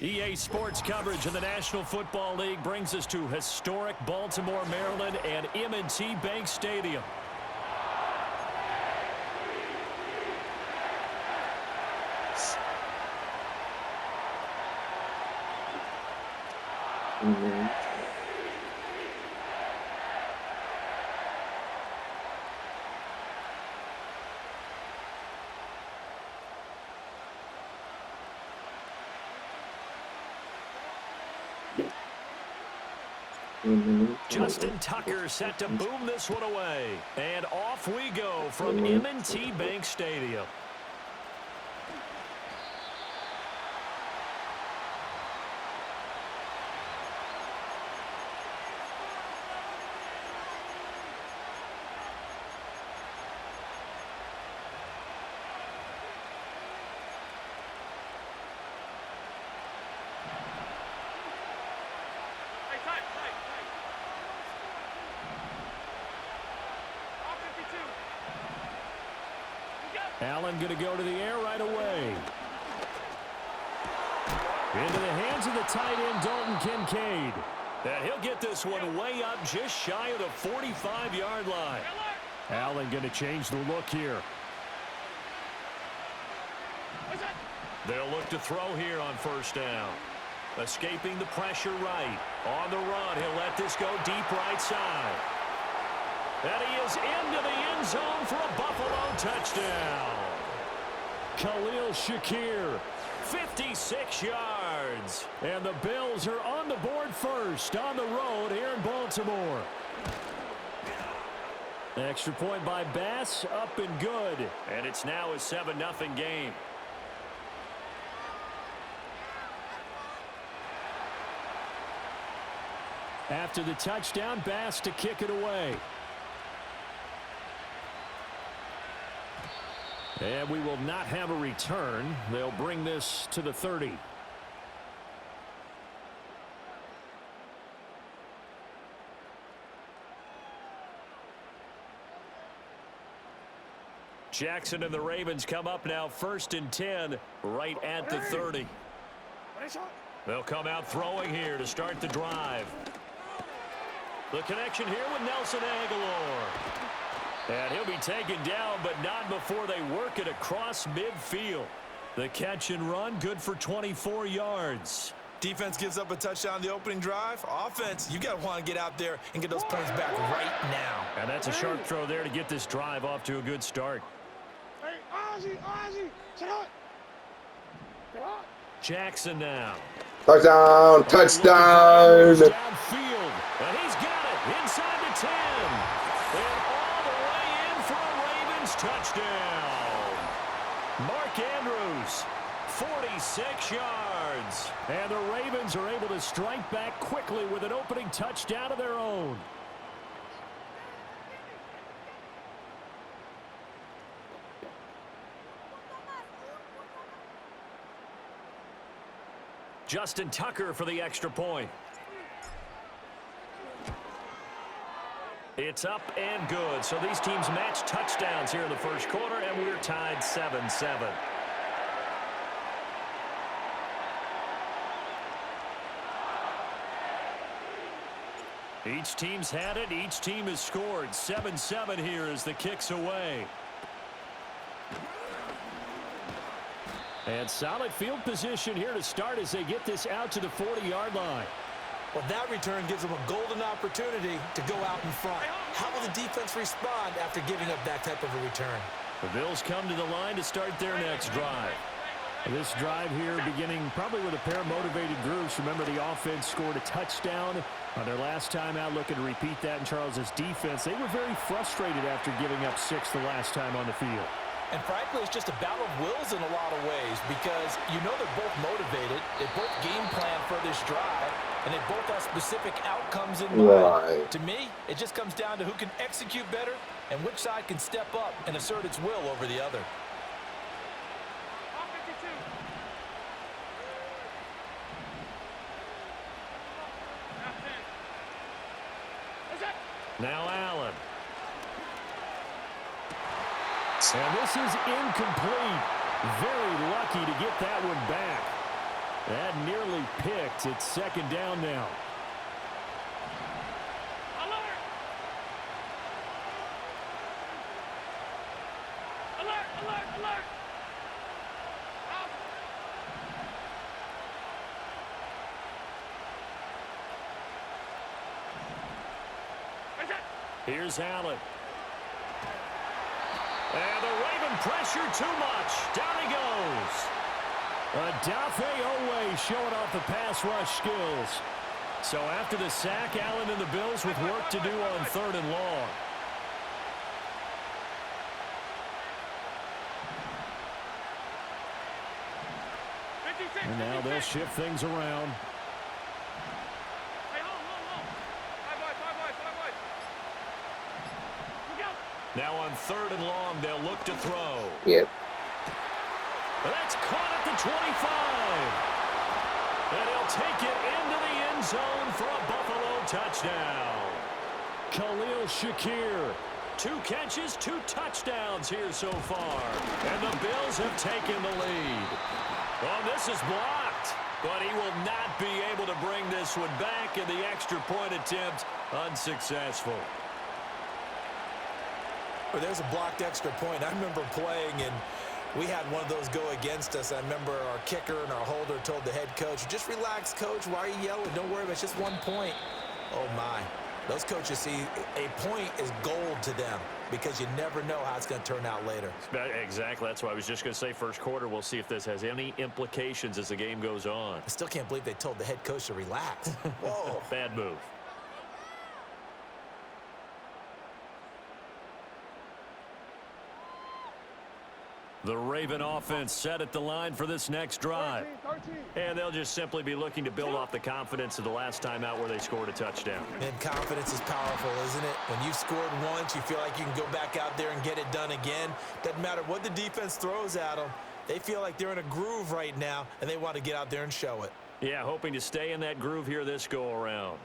EA Sports coverage of the National Football League brings us to historic Baltimore, Maryland, and M&T Bank Stadium. Justin Tucker set to boom this one away. And off we go from M&T Bank Stadium. Allen going to go to the air right away. Into the hands of the tight end, Dalton Kincaid. And he'll get this one way up just shy of the 45-yard line. Allen going to change the look here. They'll look to throw here on first down. Escaping the pressure right. On the run, he'll let this go deep right side. And he is into the end zone for a Buffalo touchdown. Khalil Shakir, 56 yards. And the Bills are on the board first on the road here in Baltimore. Extra point by Bass, up and good. And it's now a 7-0 game. After the touchdown, Bass to kick it away. And we will not have a return. They'll bring this to the 30. Jackson and the Ravens come up now 1st and 10 right at the 30. They'll come out throwing here to start the drive. The connection here with Nelson Aguilar. And he'll be taken down, but not before they work it across midfield. The catch and run, good for 24 yards. Defense gives up a touchdown the opening drive. Offense, you got to want to get out there and get those points back right now. And that's a sharp throw there to get this drive off to a good start. Jackson now. Touchdown! Touchdown! Downfield, and he's got it inside the 10. And all the way in for a Ravens touchdown. Mark Andrews, 46 yards. And the Ravens are able to strike back quickly with an opening touchdown of their own. Justin Tucker for the extra point. It's up and good. So these teams match touchdowns here in the first quarter, and we're tied 7-7. Each team's had it. Each team has scored. 7-7 here as the kick's away. And solid field position here to start as they get this out to the 40-yard line. Well, that return gives them a golden opportunity to go out in front. How will the defense respond after giving up that type of a return? The Bills come to the line to start their next drive. This drive here beginning probably with a pair of motivated groups. Remember, the offense scored a touchdown on their last time out, looking to repeat that in Charles's defense. They were very frustrated after giving up 6 the last time on the field. And frankly, it's just a battle of wills in a lot of ways because you know they're both motivated. They both game plan for this drive, and they both have specific outcomes in mind. Right. To me, it just comes down to who can execute better and which side can step up and assert its will over the other. Now Allen. And this is incomplete. Very lucky to get that one back. That nearly picked. It's second down now. Here's Allen. And the Raven pressure too much. Down he goes. Odafe Oweh showing off the pass rush skills. So after the sack, Allen and the Bills with work to do on 3rd and long. And now they'll shift things around. Now on 3rd and long, they'll look to throw. Yep. That's caught at the 25. And he'll take it into the end zone for a Buffalo touchdown. Khalil Shakir. 2 catches, 2 touchdowns here so far. And the Bills have taken the lead. Oh, this is blocked. But he will not be able to bring this one back, and the extra point attempt unsuccessful. Well, there's a blocked extra point. I remember playing, and we had one of those go against us. I remember our kicker and our holder told the head coach, just relax, coach. Why are you yelling? Don't worry about it. It's just 1 point. Oh, my. Those coaches see a point is gold to them because you never know how it's going to turn out later. Exactly. That's why I was just going to say first quarter. We'll see if this has any implications as the game goes on. I still can't believe they told the head coach to relax. Whoa. Bad move. The Raven offense set at the line for this next drive. 13. And they'll just simply be looking to build off the confidence of the last time out where they scored a touchdown. And confidence is powerful, isn't it? When you've scored once, you feel like you can go back out there and get it done again. Doesn't matter what the defense throws at them. They feel like they're in a groove right now, and they want to get out there and show it. Yeah, hoping to stay in that groove here this go-around.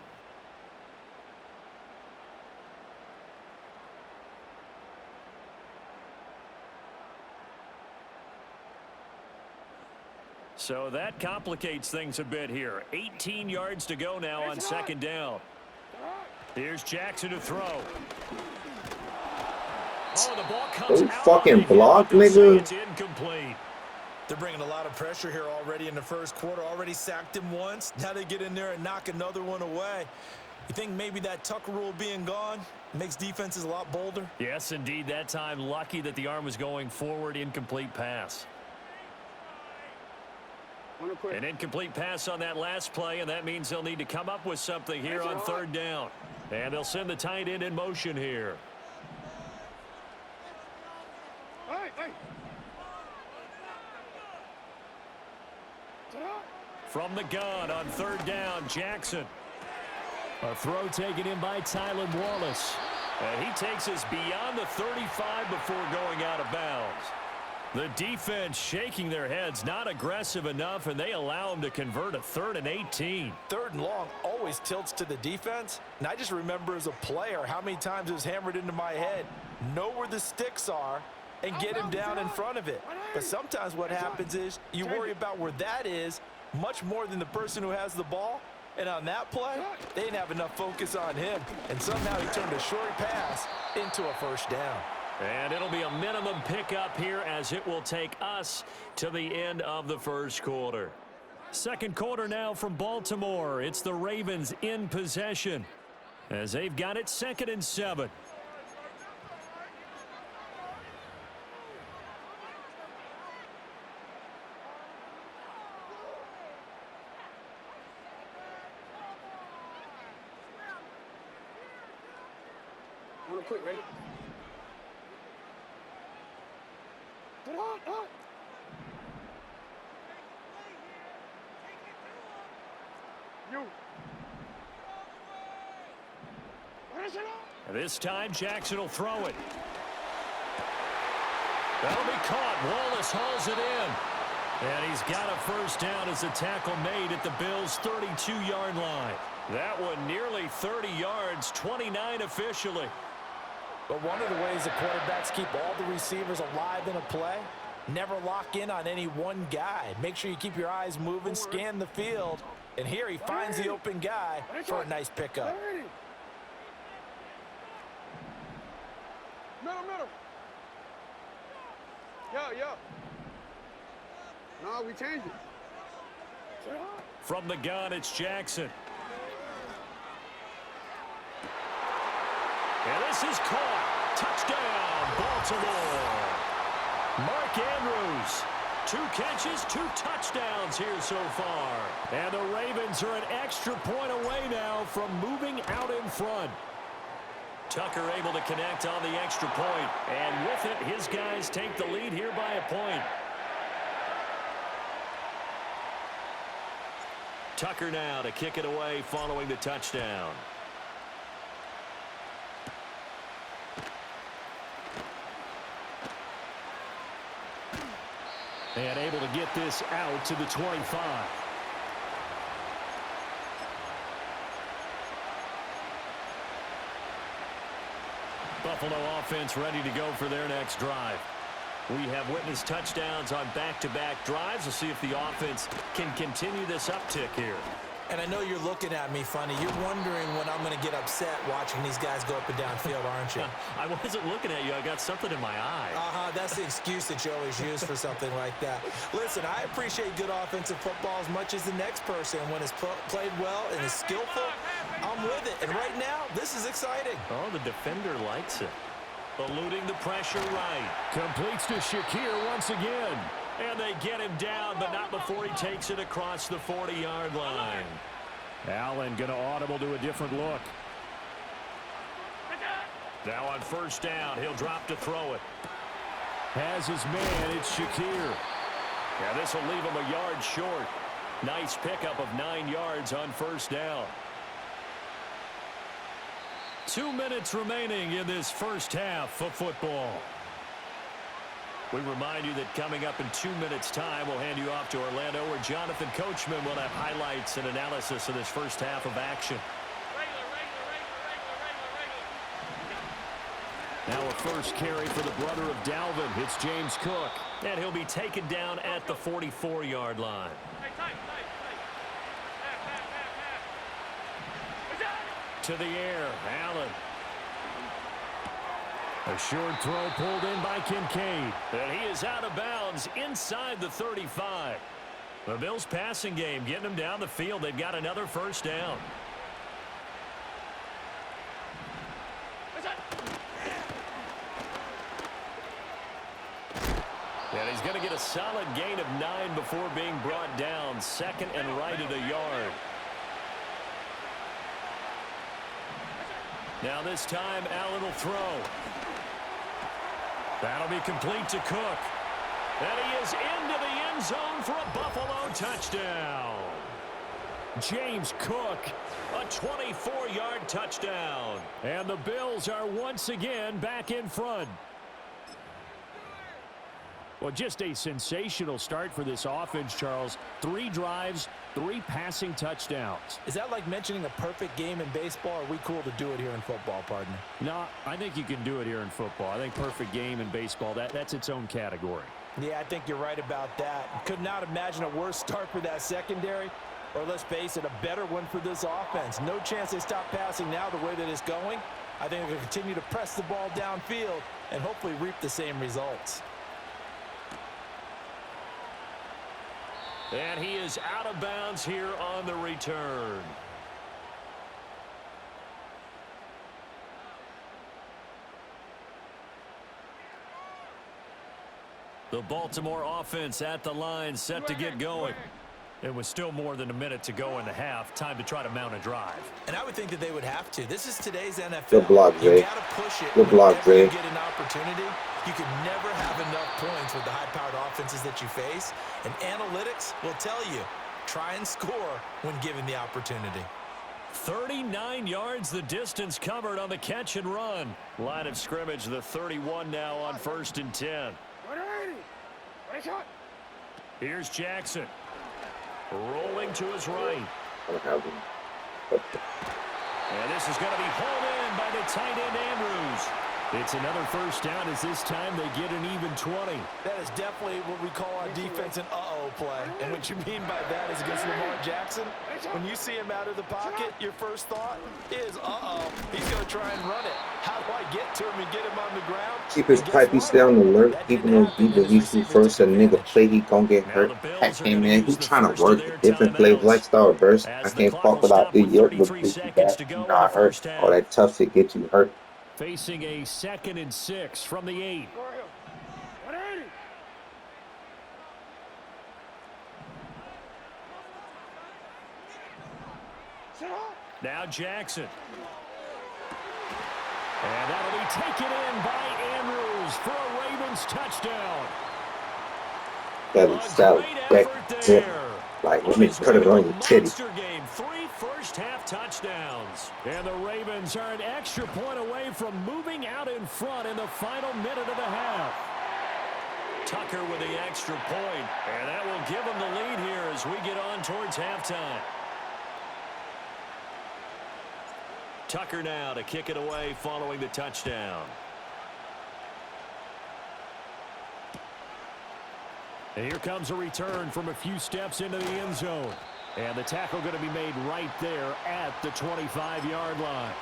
So that complicates things a bit here. 18 yards to go now on 2nd down. Here's Jackson to throw. Oh, the ball comes Don't out. fucking block, nigga. It's incomplete. They're bringing a lot of pressure here already in the first quarter. Already sacked him once. Now they get in there and knock another one away. You think maybe that Tucker rule being gone makes defenses a lot bolder? Yes, indeed. That time, lucky that the arm was going forward. Incomplete pass. An incomplete pass on that last play, and that means they'll need to come up with something here on 3rd down. And they'll send the tight end in motion here. From the gun on 3rd down, Jackson. A throw taken in by Tylan Wallace. And he takes us beyond the 35 before going out of bounds. The defense shaking their heads, not aggressive enough, and they allow them to convert a 3rd and 18. 3rd and long always tilts to the defense. And I just remember as a player how many times it was hammered into my head. Know where the sticks are and get him down in front of it. But sometimes what happens is you worry about where that is much more than the person who has the ball. And on that play, they didn't have enough focus on him. And somehow he turned a short pass into a 1st down. And it'll be a minimum pickup here as it will take us to the end of the first quarter. 2nd quarter now from Baltimore. It's the Ravens in possession as they've got it 2nd and 7. Quick, ready? This time Jackson will throw it. That'll be caught. Wallace hauls it in. And he's got a 1st down as the tackle made at the Bills' 32-yard line. That one nearly 30 yards, 29 officially. But one of the ways the quarterbacks keep all the receivers alive in a play Never lock in on any one guy. Make sure you keep your eyes moving, scan the field. And here he finds the open guy for a nice pickup. Middle. Yo. No, we changed it. From the gun, it's Jackson. And this is caught. Touchdown, Baltimore. Mark Andrews. 2 catches, 2 touchdowns here so far. And the Ravens are an extra point away now from moving out in front. Tucker able to connect on the extra point. And with it, his guys take the lead here by a point. Tucker now to kick it away following the touchdown. And able to get this out to the 25. Buffalo offense ready to go for their next drive. We have witnessed touchdowns on back-to-back drives. We'll see if the offense can continue this uptick here. And I know you're looking at me funny. You're wondering when I'm going to get upset watching these guys go up and down field, aren't you? I wasn't looking at you. I got something in my eye. That's the excuse that you always use for something like that. Listen, I appreciate good offensive football as much as the next person. When it's played well and is skillful, I'm with it. And right now, this is exciting. Oh, the defender likes it. Eluding the pressure right. Completes to Shakir once again. And they get him down, but not before he takes it across the 40-yard line. Allen going to audible to a different look. Now on first down, he'll drop to throw it. Has his man, it's Shakir. Yeah, this will leave him a yard short. Nice pickup of 9 yards on first down. 2 minutes remaining in this first half of football. We remind you that coming up in 2 minutes' time, we'll hand you off to Orlando, where Jonathan Coachman will have highlights and analysis of this first half of action. Now a first carry for the brother of Dalvin. It's James Cook. And he'll be taken down at the 44-yard line. To the air, Allen. A short throw pulled in by Kincaid. And he is out of bounds inside the 35. The Bills passing game getting them down the field. They've got another first down. And he's going to get a solid gain of 9 before being brought down. Second and right at a yard. Now this time, Allen will throw. That'll be complete to Cook. And he is into the end zone for a Buffalo touchdown. James Cook, a 24-yard touchdown. And the Bills are once again back in front. Well, just a sensational start for this offense, Charles. 3 drives, 3 passing touchdowns. Is that like mentioning a perfect game in baseball? Or are we cool to do it here in football, partner? No, I think you can do it here in football. I think perfect game in baseball, that's its own category. Yeah, I think you're right about that. Could not imagine a worse start for that secondary. Or let's face it, a better one for this offense. No chance they stop passing now the way that it's going. I think they'll continue to press the ball downfield and hopefully reap the same results. And he is out of bounds here on the return. The Baltimore offense at the line, set to get going. It was still more than a minute to go in the half. Time to try to mount a drive. And I would think that they would have to. This is today's NFL. Good block, Jay. You got to push it. Good block, Whenever you Jay. get an opportunity, you can never have enough points with the high-powered offenses that you face. And analytics will tell you, try and score when given the opportunity. 39 yards the distance covered on the catch and run. Line of scrimmage, the 31 now on first and 10. Here's Jackson. Rolling to his right. I don't have him. And this is going to be hauled in by the tight end Andrews. It's another first down as this time they get an even 20. That is definitely what we call on defense an uh-oh play. And what you mean by that is against Lamar Jackson, when you see him out of the pocket, your first thought is, uh-oh, he's going to try and run it. How do I get to him and get him on the ground? Keep his pipe, he stay on the alert. Even though he believes he first a nigga play, he gon' get hurt. Hey man, he trying to work a different play lifestyle burst. I can't fuck without the yoke, but this is bad. You not hurt. All that tough shit get you hurt. Facing a 2nd and 6 from the 8. Now Jackson. And that'll be taken in by Andrews for a Ravens touchdown. That is out back there. Like, let me cut it on your titty. Game, 3 first-half touchdowns. And the Ravens are an extra point away from moving out in front in the final minute of the half. Tucker with the extra point, and that will give them the lead here as we get on towards halftime. Tucker now to kick it away following the touchdown. And here comes a return from a few steps into the end zone. And the tackle going to be made right there at the 25-yard line.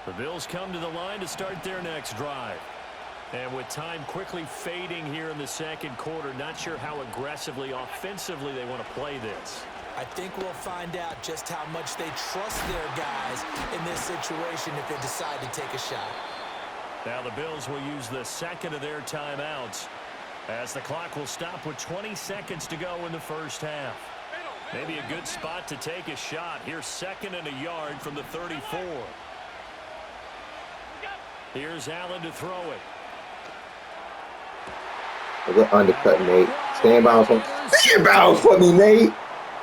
The Bills come to the line to start their next drive. And with time quickly fading here in the second quarter, not sure how aggressively, offensively they want to play this. I think we'll find out just how much they trust their guys in this situation if they decide to take a shot. Now the Bills will use the second of their timeouts as the clock will stop with 20 seconds to go in the first half. Maybe a good spot to take a shot. Here's 2nd and a yard from the 34. Here's Allen to throw it. A good undercut, Nate. Stand bounds for me, Nate.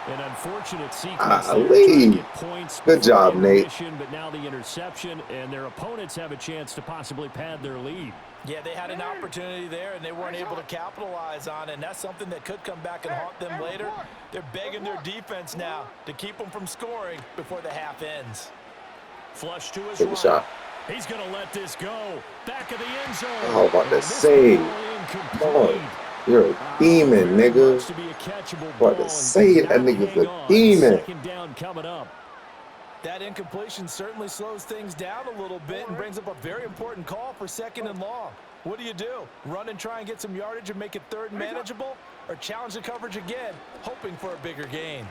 An unfortunate sequence points. Good job, Nate. But now the interception, and their opponents have a chance to possibly pad their lead. Yeah, they had an opportunity there, and they weren't able to capitalize on it, and that's something that could come back and haunt them later. They're begging their defense now to keep them from scoring before the half ends. Flush to his right. Shot. He's going to let this go. Back of the end zone. Oh, about to say, Lord, you're a demon, nigga. About to say that nigga's a demon. Down coming up. That incompletion certainly slows things down a little bit and brings up a very important call for 2nd and long. What do you do? Run and try and get some yardage and make it 3rd manageable? Or challenge the coverage again, hoping for a bigger gain?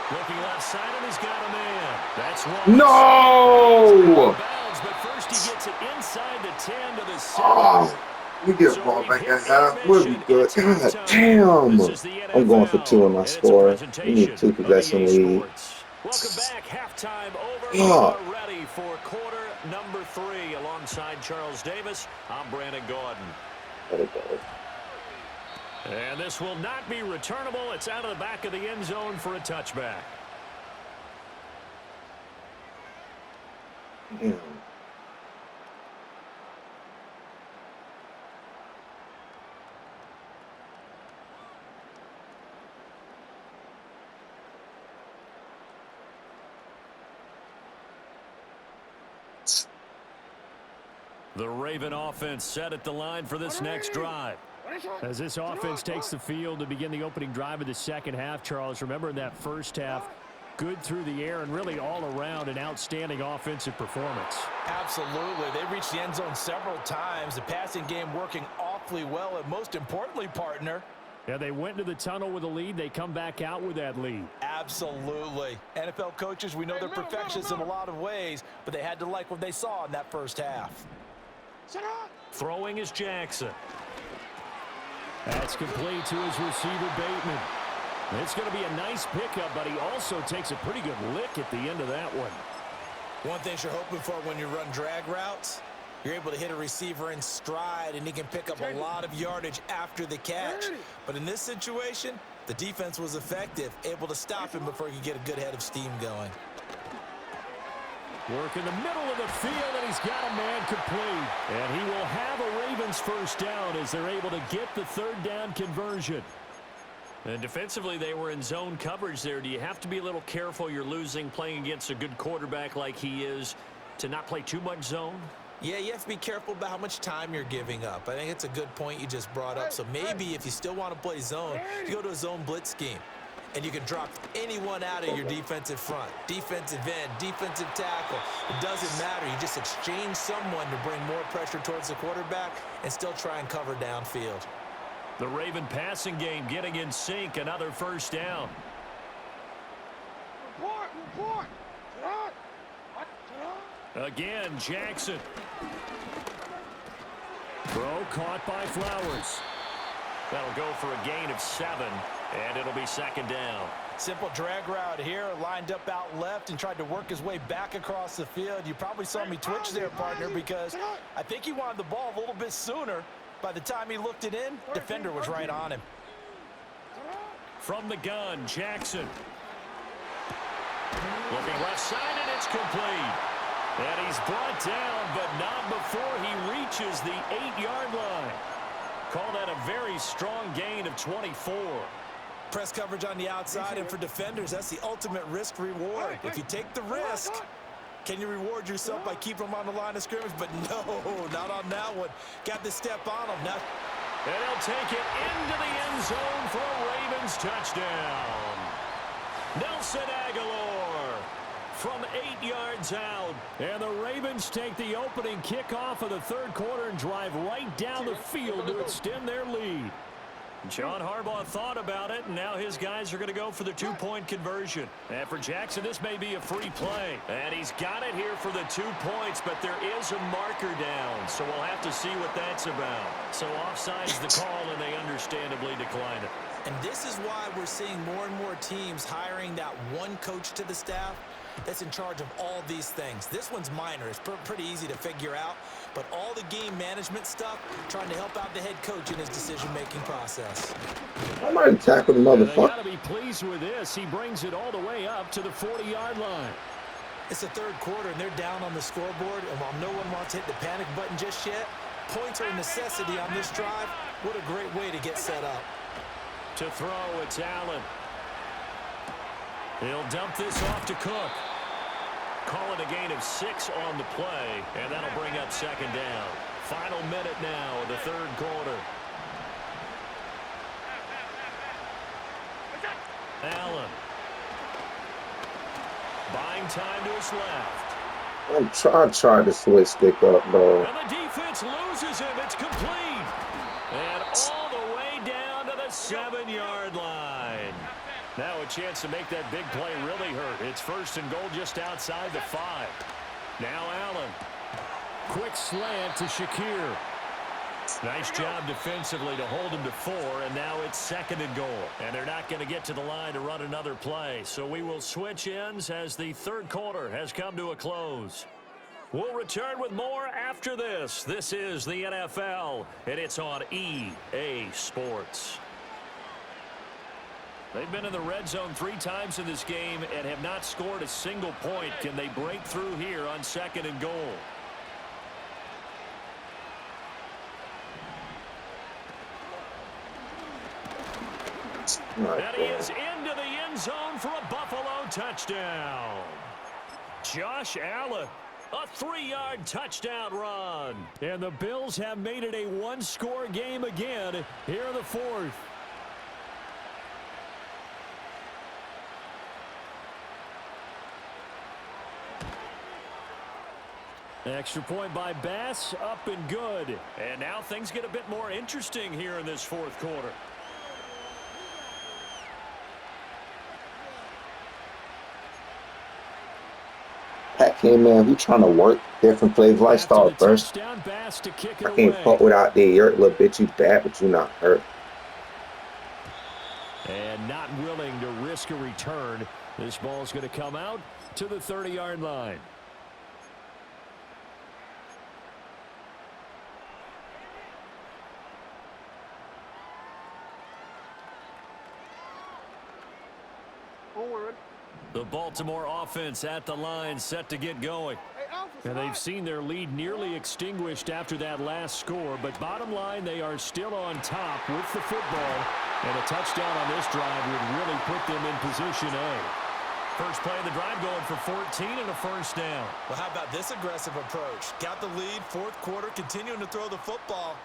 Looking left side, and he's got a man. That's one. No! But first he gets it inside the 10 to the 7. Oh, we get a ball back at half. We'll be good. God damn. I'm going for 2 in my score. We need 2 possession lead. Welcome back. Halftime over. We are ready for quarter number 3. Alongside Charles Davis, I'm Brandon Gordon. Let it go. And this will not be returnable. It's out of the back of the end zone for a touchback. Yeah. The Raven offense set at the line for this next drive. As this offense takes the field to begin the opening drive of the second half, Charles, remember in that first half, good through the air and really all around an outstanding offensive performance. Absolutely. They reached the end zone several times. The passing game working awfully well, and most importantly, partner. Yeah, they went into the tunnel with a lead. They come back out with that lead. Absolutely. NFL coaches, we know they're perfectionists in a lot of ways, but they had to like what they saw in that first half. Throwing is Jackson. That's complete to his receiver, Bateman. It's going to be a nice pickup, but he also takes a pretty good lick at the end of that one. One thing you're hoping for when you run drag routes, you're able to hit a receiver in stride, and he can pick up a lot of yardage after the catch. But in this situation, the defense was effective, able to stop him before he could get a good head of steam going. Work in the middle of the field, and he's got a man complete. And he will have a Ravens first down as they're able to get the 3rd down conversion. And defensively, they were in zone coverage there. Do you have to be a little careful you're losing playing against a good quarterback like he is to not play too much zone? Yeah, you have to be careful about how much time you're giving up. I think it's a good point you just brought up. So maybe if you still want to play zone, you go to a zone blitz scheme. And you can drop anyone out of your defensive front. Defensive end, defensive tackle. It doesn't matter. You just exchange someone to bring more pressure towards the quarterback and still try and cover downfield. The Raven passing game getting in sync. Another first down. Report. Again, Jackson. Throw caught by Flowers. That'll go for a gain of 7, and it'll be second down. Simple drag route here, lined up out left and tried to work his way back across the field. You probably saw me twitch there, partner, because I think he wanted the ball a little bit sooner. By the time he looked it in, defender was right on him. From the gun, Jackson. Looking left side, and it's complete. And he's brought down, but not before he reaches the 8-yard line. Call that a very strong gain of 24. Press coverage on the outside, and for defenders, that's the ultimate risk-reward. If you take the risk, can you reward yourself by keeping them on the line of scrimmage? But no, not on that one. Got the step on him. Now, and he'll take it into the end zone for a Ravens touchdown. Nelson Aguilar from 8 yards out. And the Ravens take the opening kickoff of the third quarter and drive right down the field to extend their lead. John Harbaugh thought about it, and now his guys are going to go for the 2-point conversion. And for Jackson, this may be a free play. And he's got it here for the 2 points, but there is a marker down, so we'll have to see what that's about. So offside's the call, and they understandably decline it. And this is why we're seeing more and more teams hiring that one coach to the staff that's in charge of all these things. This one's minor. It's pretty easy to figure out. But all the game management stuff, trying to help out the head coach in his decision-making process. I might have tackled the They motherfucker. got to be pleased with this. He brings it all the way up to the 40-yard line. It's the third quarter, and they're down on the scoreboard. And while no one wants to hit the panic button just yet, points are a necessity on this drive. What a great way to get set up. To throw, it's Allen. He'll dump this off to Cook. Call it a gain of 6 on the play, and that'll bring up second down. Final minute now of the third quarter. Allen. Buying time to his left. I tried to switch stick up, bro. And the defense loses him. It's complete. And all the way down to the 7-yard line. Now a chance to make that big play really hurt. It's first and goal just outside the 5. Now Allen. Quick slant to Shakir. Nice job defensively to hold him to 4, and now it's second and goal. And they're not going to get to the line to run another play. So we will switch ends as the third quarter has come to a close. We'll return with more after this. This is the NFL, and it's on EA Sports. They've been in the red zone 3 times in this game and have not scored a single point. Can they break through here on second and goal? And he is into the end zone for a Buffalo touchdown. Josh Allen, a 3-yard touchdown run. And the Bills have made it a 1-score game again here in the 4th. Extra point by Bass, up and good. And now things get a bit more interesting here in this 4th quarter. Pat came in, he trying to work different plays lifestyle first. I can't fuck without there. You're a little bit, you bad, but you not hurt. And not willing to risk a return. This ball is going to come out to the 30-yard line. Forward. The Baltimore offense at the line, set to get going. Hey, And they've seen their lead nearly extinguished after that last score, but bottom line, they are still on top with the football, and a touchdown on this drive would really put them in position A. First play of the drive going for 14 and a first down. Well, how about this aggressive approach? Got the lead, fourth quarter, continuing to throw the football.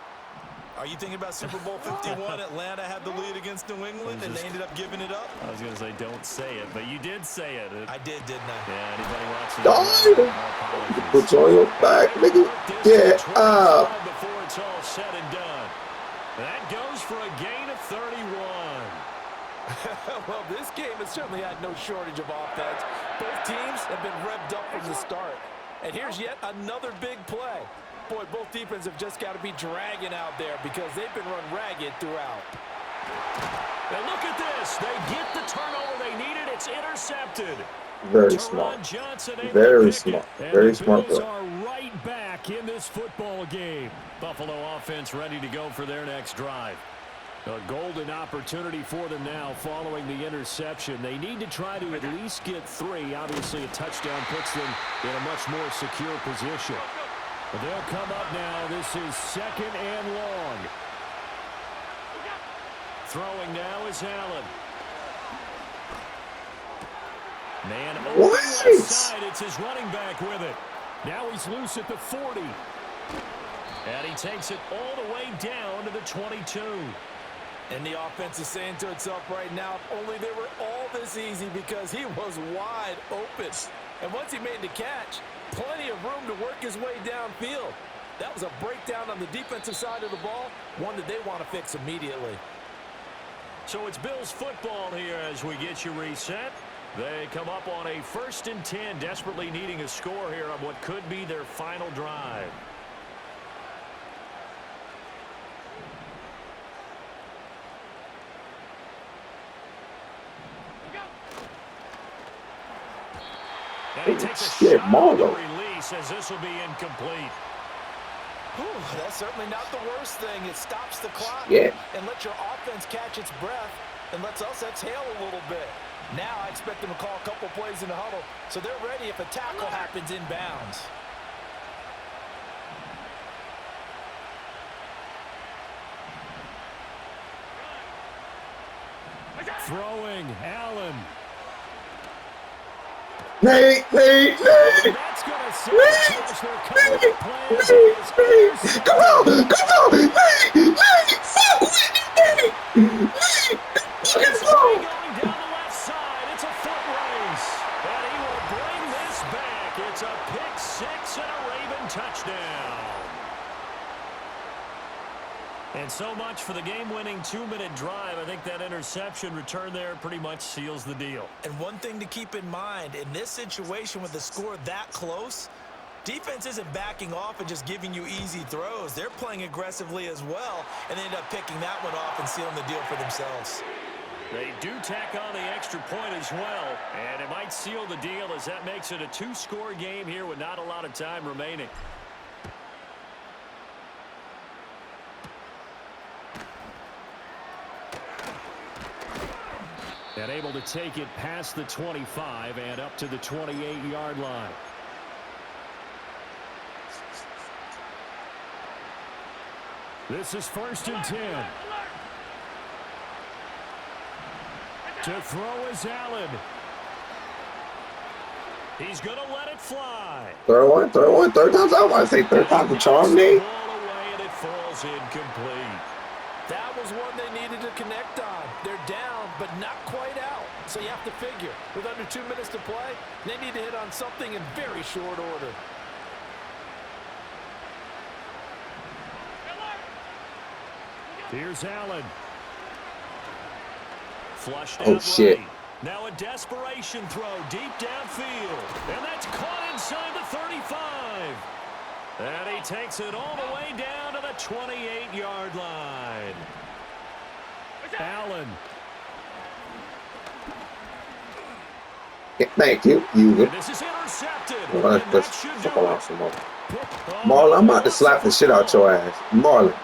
Are you thinking about Super Bowl 51? Atlanta had the lead against New England, and they ended up giving it up? I was going to say don't say it, but you did say it. I did, didn't I? Yeah, anybody watching? You put you on your back, nigga. Yeah, before it's all said and done. That goes for a gain of 31. Well, this game has certainly had no shortage of offense. Both teams have been revved up from the start. And here's yet another big play. Boy, both defenses have just got to be dragging out there because they've been run ragged throughout. And look at this. They get the turnover they needed. It's intercepted. very smart. Very smart. Very smart play. Are right back in this football game. Buffalo offense ready to go for their next drive. A golden opportunity for them now following the interception. They need to try to at least get 3. Obviously, a touchdown puts them in a much more secure position. But they'll come up now. This is 2nd and long. Throwing now is Allen. Man over the side. It's his running back with it. Now he's loose at the 40. And he takes it all the way down to the 22. And the offense is saying to itself right now, if only they were all this easy, because he was wide open. And once he made the catch, plenty of room to work his way downfield. That was a breakdown on the defensive side of the ball, one that they want to fix immediately. So it's Bills football here as we get you reset. They come up on a 1st and 10, desperately needing a score here on what could be their final drive. And he takes a shot on the release as this will be incomplete. Whew, that's certainly not the worst thing. It stops the clock and lets your offense catch its breath and lets us exhale a little bit. Now I expect them to call a couple plays in the huddle so they're ready if a tackle happens inbounds. Throwing, Allen. Nate. That's going to sabotage their comeback plans. Come on, Nate. Fuck with me, Nate. Fucking slow. Going down the left side. It's a foot race. And he will bring this back. It's a pick 6 and a Raven touchdown. And so much for the game-winning 2-minute drive. I think that interception return there pretty much seals the deal. And one thing to keep in mind, in this situation with the score that close, defense isn't backing off and just giving you easy throws. They're playing aggressively as well, and they end up picking that one off and sealing the deal for themselves. They do tack on the extra point as well, and it might seal the deal as that makes it a 2-score game here with not a lot of time remaining. And able to take it past the 25 and up to the 28-yard line. This is 1st and 10. To throw is Allen. He's going to let it fly. Third one. Third time's I want to say third time's the charm, Nate. Ball away and it falls incomplete. That was one they needed to connect on. They're down, but not quite out. So you have to figure, with under 2 minutes to play, they need to hit on something in very short order. Here's Allen. Flushed Oh, out shit. right. Now a desperation throw deep downfield. And that's caught inside the 35. And he takes it all the way down to the 28-yard line. Allen. Yeah, thank you. You. This is intercepted. Well, and that should do it. Some more. Marlon, I'm about to slap the shit out your ass. Marlon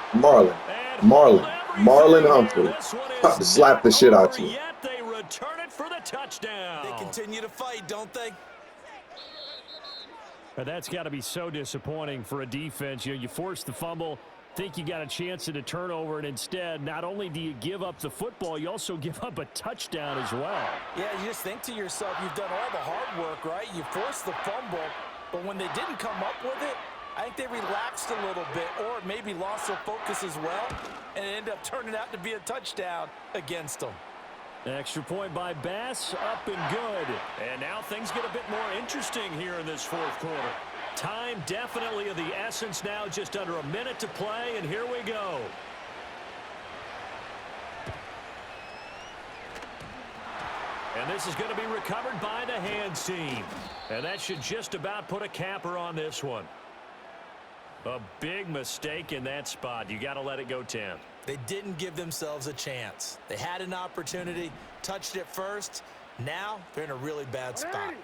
Humphrey. About to slap the shit out you. Yet they return it for the touchdown. They continue to fight, don't they? That's got to be so disappointing for a defense. You force the fumble, think you got a chance at a turnover, and instead, not only do you give up the football, you also give up a touchdown as well. Yeah, you just think to yourself, you've done all the hard work, right? You forced the fumble, but when they didn't come up with it, I think they relaxed a little bit or maybe lost their focus as well, and it ended up turning out to be a touchdown against them. Extra point by Bass, up and good. And now things get a bit more interesting here in this fourth quarter. Time definitely of the essence now, just under a minute to play, and here we go. And this is going to be recovered by the hands team. And that should just about put a capper on this one. A big mistake in that spot. You got to let it go 10. They didn't give themselves a chance. They had an opportunity, touched it first. Now they're in a really bad spot.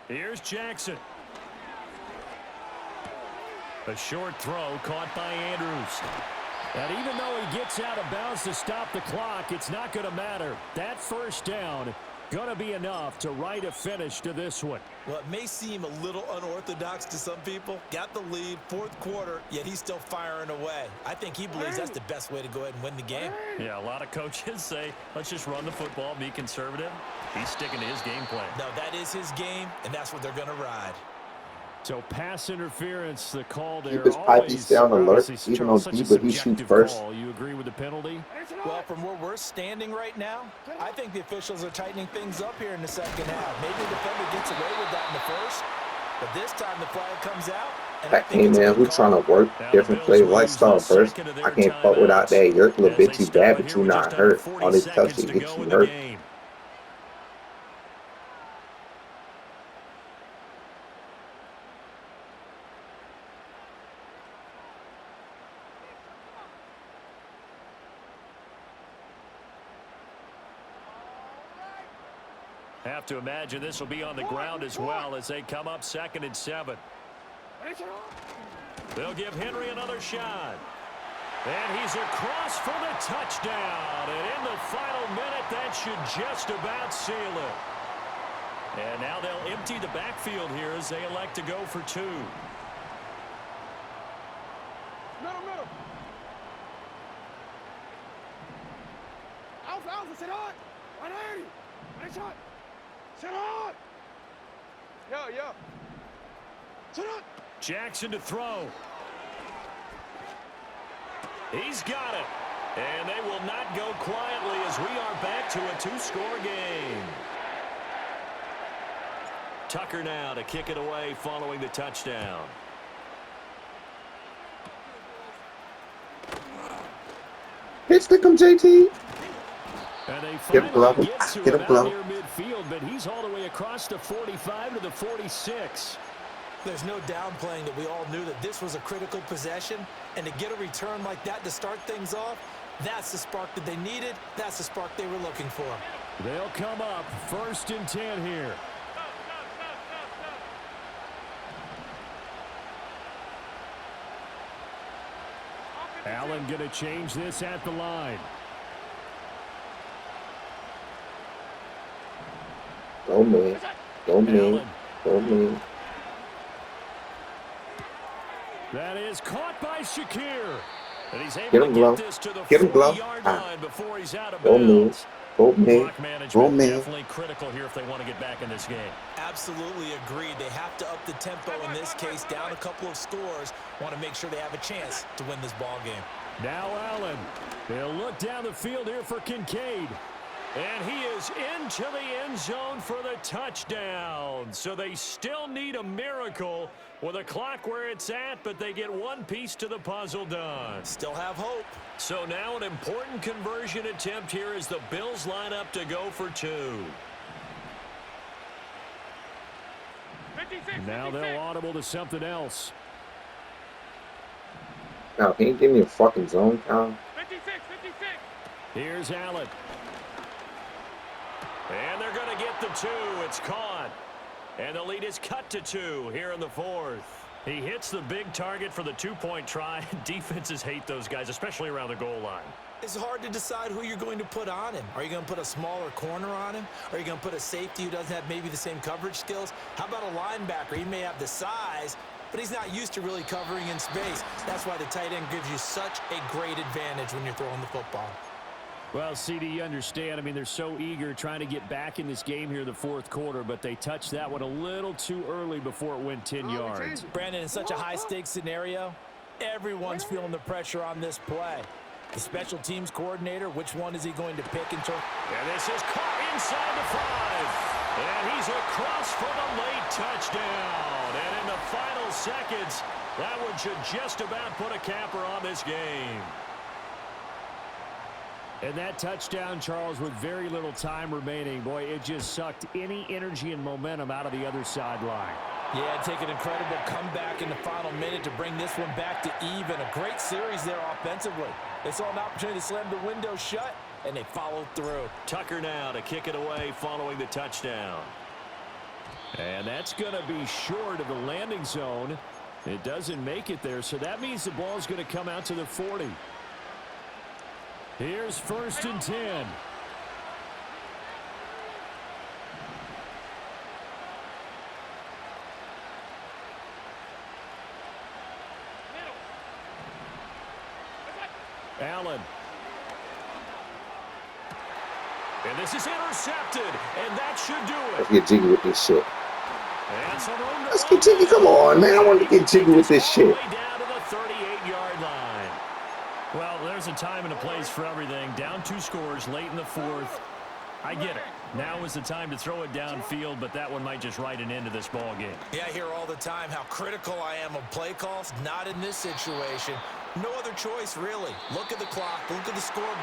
Here's Jackson. A short throw caught by Andrews. And even though he gets out of bounds to stop the clock, it's not going to matter. That first down going to be enough to write a finish to this one. Well, it may seem a little unorthodox to some people. Got the lead, fourth quarter, yet he's still firing away. I think he believes that's the best way to go ahead and win the game. Yeah, a lot of coaches say, let's just run the football, be conservative. He's sticking to his game plan. No, that is his game, and that's what they're going to ride. So pass interference, the call there. Keep his pipes down alert, even though Debo, he shoot first. You agree with the penalty? Well, from where we're standing right now, I think the officials are tightening things up here in the second half. Maybe the defender gets away with that in the first, but this time the flag comes out. Hey man, who's trying to work different play lifestyle first? I can't fuck without that. You're a little bit too bad, but you're not hurt. All this touches get you hurt. Have to imagine this will be on the ground as well as they come up 2nd and 7. They'll give Henry another shot. And he's across for the touchdown. And in the final minute, that should just about seal it. And now they'll empty the backfield here as they elect to go for 2. Middle. Alpha, sit on. 180. Nice shot. Sit on. Yo. Sit on. Jackson to throw. He's got it. And they will not go quietly as we are back to a 2-score game. Tucker now to kick it away following the touchdown. Hey, stick him, JT. And they Get him glove. get to Get him about glove. near midfield, but he's all the way across the 45 to the 46. There's no downplaying that we all knew that this was a critical possession, and to get a return like that to start things off, that's the spark that they needed. That's the spark they were looking for. They'll come up 1st and 10 here. Allen going to change this at the line. Go man. That is caught by Shakir. And he's able Get him to glove. get this to the Get him glove. 40-yard line before he's out of Go man. bounds. Go man. Clock management Go man. definitely critical here if they want to get back in this game. Absolutely agreed. They have to up the tempo in this case, down a couple of scores. Want to make sure they have a chance to win this ball game. Now Allen. He'll look down the field here for Kincaid. And he is into the end zone for the touchdown. So they still need a miracle with a clock where it's at, but they get one piece to the puzzle done. Still have hope. So now an important conversion attempt here as the Bills line up to go for 2. 56, Now 56. they'll audible to something else. Now, can you give me a fucking zone count? 56. Here's Allen. And they're going to get the 2. It's caught. And the lead is cut to 2 here in the 4th. He hits the big target for the two-point try. Defenses hate those guys, especially around the goal line. It's hard to decide who you're going to put on him. Are you going to put a smaller corner on him? Are you going to put a safety who doesn't have maybe the same coverage skills? How about a linebacker? He may have the size, but he's not used to really covering in space. That's why the tight end gives you such a great advantage when you're throwing the football. Well, CD, you understand. I mean, they're so eager trying to get back in this game here in the fourth quarter, but they touched that one a little too early before it went 10 yards. Brandon, in such a high-stakes scenario, everyone's feeling the pressure on this play. The special teams coordinator, which one is he going to pick in terms? And this is caught inside the 5. And he's across for the late touchdown. And in the final seconds, that one should just about put a capper on this game. And that touchdown, Charles, with very little time remaining, boy, it just sucked any energy and momentum out of the other sideline. Yeah, take an incredible comeback in the final minute to bring this one back to even. A great series there offensively. They saw an opportunity to slam the window shut, and they followed through. Tucker now to kick it away following the touchdown. And that's going to be short of the landing zone. It doesn't make it there, so that means the ball's going to come out to the 40. Here's 1st and 10. Allen. And this is intercepted, and that should do it. Let's get jiggy with this shit. And some room to Let's get jiggy. Come on, man. I want to get jiggy with this shit. Way down to the 38-yard line. Well, there's a time and a place for everything. Down 2 scores late in the 4th. I get it. Now is the time to throw it downfield, but that one might just write an end to this ball game. Yeah, I hear all the time how critical I am of play calls. Not in this situation. No other choice, really. Look at the clock. Look at the scoreboard.